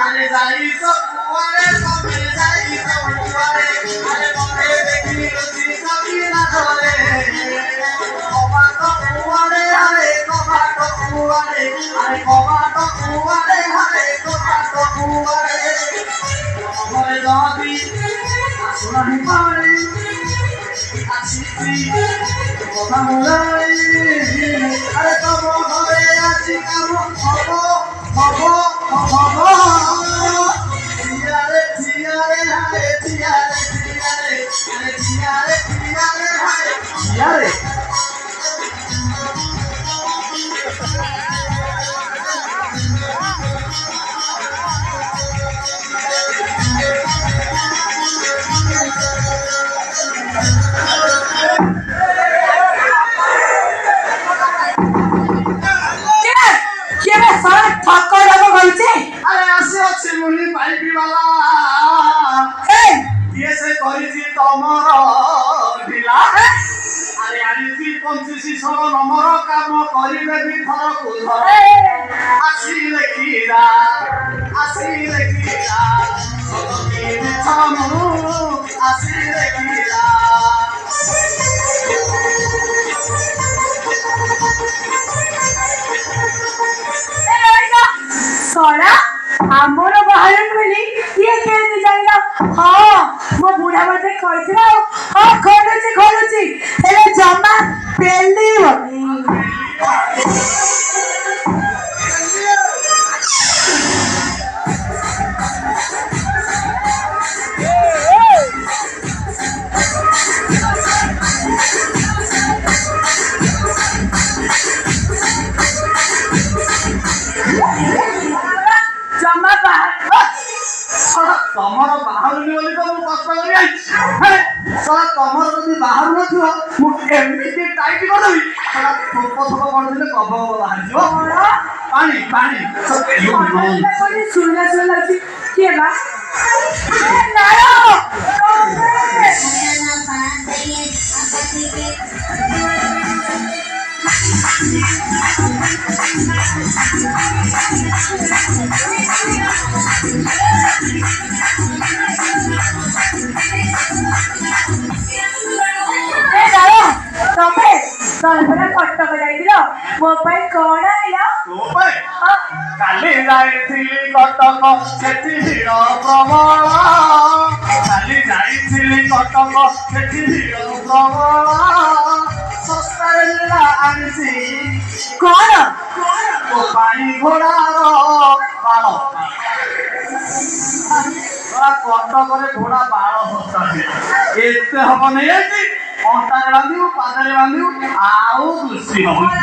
আরে যাই তো কুয়ারে তবে যাই তো কুয়ারে আরে মনে দেখি রুচি সবই না ধরে কমাটো কুয়ারে আরে কমাটো কুয়ারে আরে কমাটো কুয়ারে আরে কমাটো কুয়ারে আমার দাদি আসুনাহি পারে আসিছি কথা বলাই আরে তব ঘরে আছি কাম হব হব হব টিয়ারে টিয়ারে হারে টিয়ারে টিয়ারে আরে টিয়ারে টিয়ারে হারে টিয়ারে নম্বর কাম করিবে বিথরকু ধর আসিলে কিরা আসিলে কিরা সতী বিছামু আসিলে কিরা সরা আমার বাহার বলি ইয়ে কেমনি জানিলা হ্যাঁ মো বুড়া মতে কইছিল হ্যাঁ খড়ুছি হেলে জমা পেলি জমা বাহার ତମର ବାହାରୁନି ବୋଲି ତ ମୁଁ କଷ୍ଟ କରି ଆଇଛି ତମର ଯଦି ବାହାରୁ ନଥିବ ମୁଁ ଏମିତି ଟାଇଟ୍ କରିଦେବି ଥୋପ ଥୋପ କରିଦେଲେ କବ ବାହାରିଯିବ ପାଣି ପାଣି ଶୁଣିଲା ଲାଗୁଛି କିଏ ବା ତମେ କଟକ ଯାଇଥିଲ ମୋ ପାଇଁ କଣ ଆଇଲ କାଲି ଯାଇଥିଲି କଟକ ସେଠି ଭିଡ଼ ପ୍ରବଳ କାଲି ଯାଇଥିଲି କଟକ ସେଠି ଭିଡ଼ ପ୍ରବଳ ଶସ୍ତାରେ ଲୀଳା ଆଣିଛି କଣ ମୋ ପାଇଁ ଘୋଡ଼ାର ବାଳ କଟକରେ ଘୋଡ଼ା ବାଳ ଶସ୍ତାରେ ଏତେ ହବ ନେଇ ଅଣ୍ଟାରେ ବାନ୍ଧିବୁ ପାଦରେ ବାନ୍ଧିବୁ ଆଉ ଦୃଷ୍ଟି ହବ।